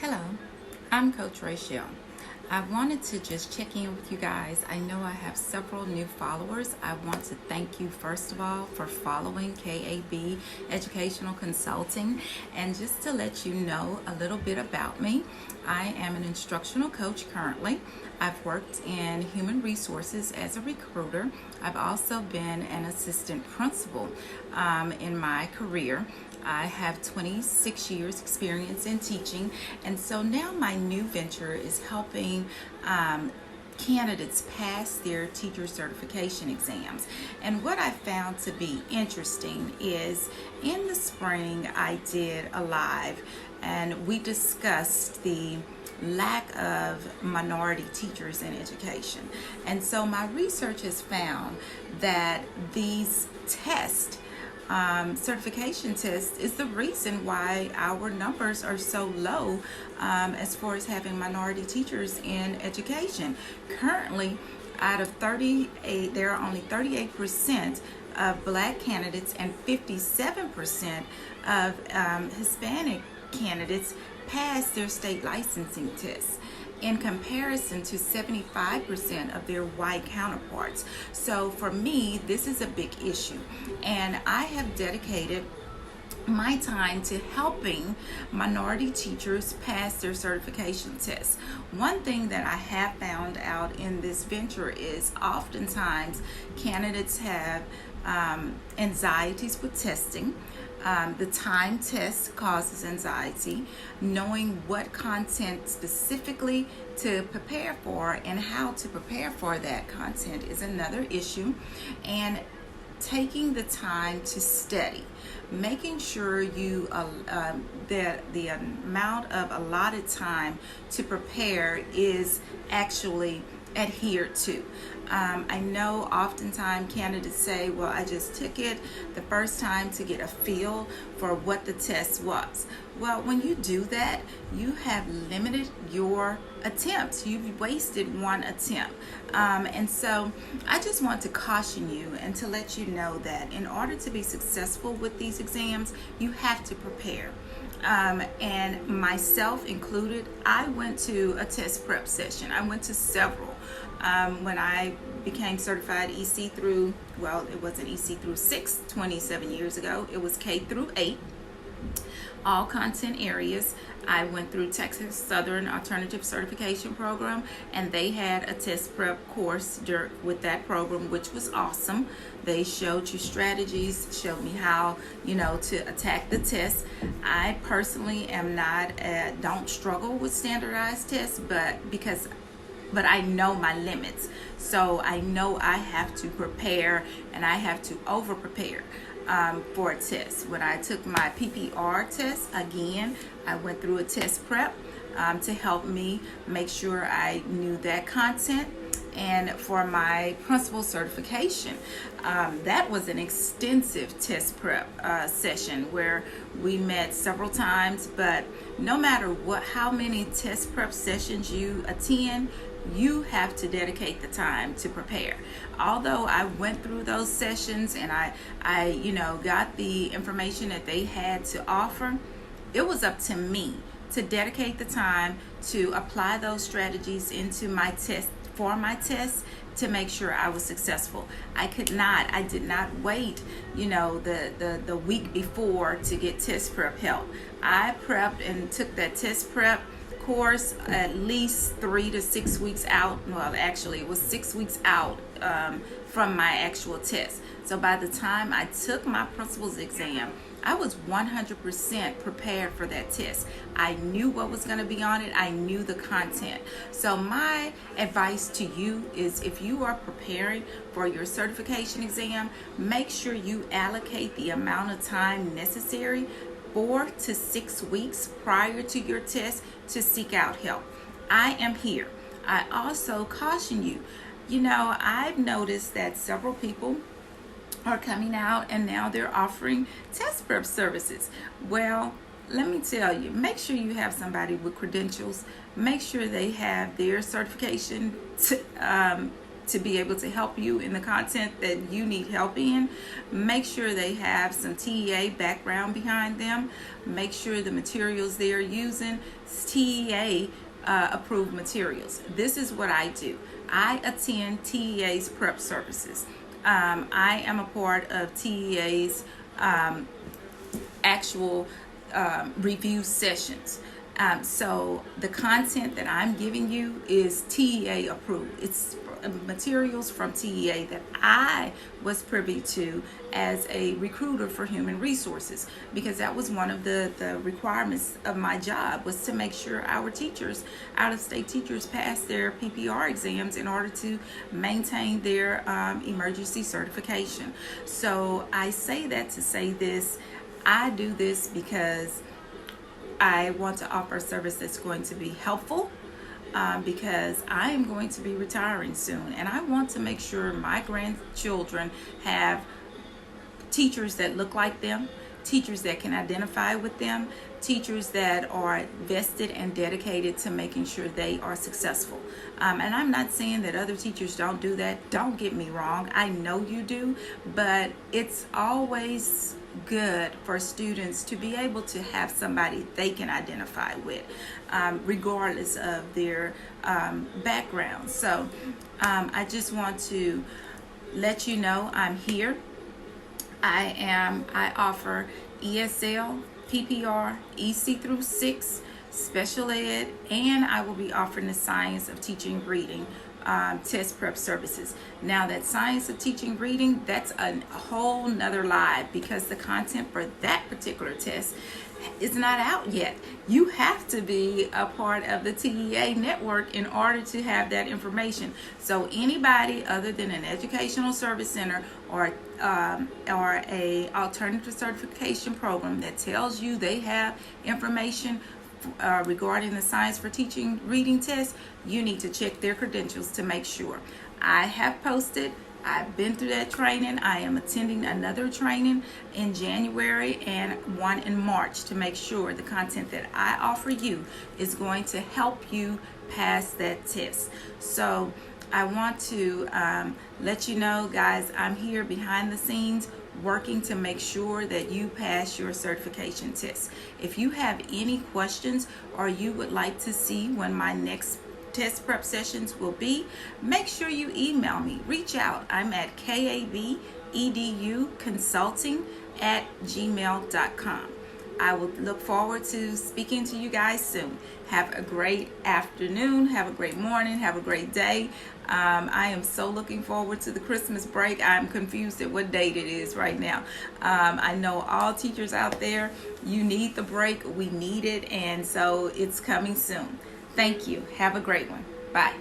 Hello, I'm Coach Rachel. I wanted to just check in with you guys. I know I have several new followers. I want to thank you, first of all, for following KAB Educational Consulting. And just to let you know a little bit about me, I am an instructional coach currently. I've worked in human resources as a recruiter. I've also been an assistant principal in my career. I have 26 years experience in teaching, and so now my new venture is helping candidates pass their teacher certification exams. And what I found to be interesting is in the spring I did a live and we discussed the lack of minority teachers in education. And so my research has found that these tests certification test is the reason why our numbers are so low as far as having minority teachers in education. Currently, out of 38, there are only 38% of black candidates and 57% of Hispanic candidates pass their state licensing tests in comparison to 75% of their white counterparts. So for me, this is a big issue. And I have dedicated my time to helping minority teachers pass their certification tests. One thing that I have found out in this venture is oftentimes candidates have anxieties with testing. The time test causes anxiety. Knowing what content specifically to prepare for and how to prepare for that content is another issue. And taking the time to study, making sure you that the amount of allotted time to prepare is actually adhered to. I know oftentimes candidates say, well, I just took it the first time to get a feel for what the test was. Well, when you do that, you have limited your attempts. You've wasted one attempt. And so I just want to caution you and to let you know that in order to be successful with these exams, you have to prepare. And myself included, I went to a test prep session. I went to several. When I became certified EC through, well, it wasn't EC through 6, 27 years ago. It was K through 8. All content areas. I went through Texas Southern Alternative Certification Program, and they had a test prep course with that program, which was awesome. They showed you strategies, showed me how, to attack the test. I personally am not, don't struggle with standardized tests, but I know my limits. So I know I have to prepare and I have to over prepare for a test. When I took my PPR test, again, I went through a test prep to help me make sure I knew that content. And for my principal certification, that was an extensive test prep session where we met several times. But no matter how many test prep sessions you attend, you have to dedicate the time to prepare. Although I went through those sessions and I got the information that they had to offer, it was up to me to dedicate the time to apply those strategies into my test, for my test, to make sure I was successful. I did not wait, the week before to get test prep help. I prepped and took that test prep course at least 3 to 6 weeks out. Well, actually, it was 6 weeks out from my actual test. So by the time I took my principal's exam, I was 100% prepared for that test. I knew what was going to be on it. I knew the content. So my advice to you is, if you are preparing for your certification exam, make sure you allocate the amount of time necessary, 4 to 6 weeks prior to your test, to seek out help. I am here. I also caution you. I've noticed that several people are coming out and now they're offering test prep services. Well, let me tell you, make sure you have somebody with credentials. Make sure they have their certification to be able to help you in the content that you need help in. Make sure they have some TEA background behind them. Make sure the materials they are using TEA approved materials. This is what I do. I attend TEA's prep services. I am a part of TEA's actual review sessions. So the content that I'm giving you is TEA approved. It's materials from TEA that I was privy to as a recruiter for human resources, because that was one of the requirements of my job, was to make sure our teachers, out-of-state teachers, pass their PPR exams in order to maintain their emergency certification. So I say that to say this: I do this because I want to offer a service that's going to be helpful, because I am going to be retiring soon, and I want to make sure my grandchildren have teachers that look like them, teachers that can identify with them, teachers that are vested and dedicated to making sure they are successful. And I'm not saying that other teachers don't do that. Don't get me wrong. I know you do, but it's always good for students to be able to have somebody they can identify with, regardless of their background. So I just want to let you know I'm here. I offer ESL, PPR, EC through 6, special ed, and I will be offering the Science of Teaching Reading test prep services. Now, that Science of Teaching Reading, that's a whole nother live, because the content for that particular test is not out yet. You have to be a part of the TEA network in order to have that information. So anybody other than an educational service center or a alternative certification program that tells you they have information regarding the Science for Teaching Reading test, you need to check their credentials to make sure. I have posted, I've been through that training. I am attending another training in January and one in March to make sure the content that I offer you is going to help you pass that test. So I want to let you know, guys, I'm here behind the scenes working to make sure that you pass your certification test. If you have any questions or you would like to see when my next test prep sessions will be, make sure you email me. Reach out. I'm at kabeduconsulting@gmail.com. I will look forward to speaking to you guys soon. Have a great afternoon, have a great morning, have a great day. I am so looking forward to the Christmas break. I'm confused at what date it is right now. I know all teachers out there, you need the break. We need it, and so it's coming soon. Thank you. Have a great one. Bye.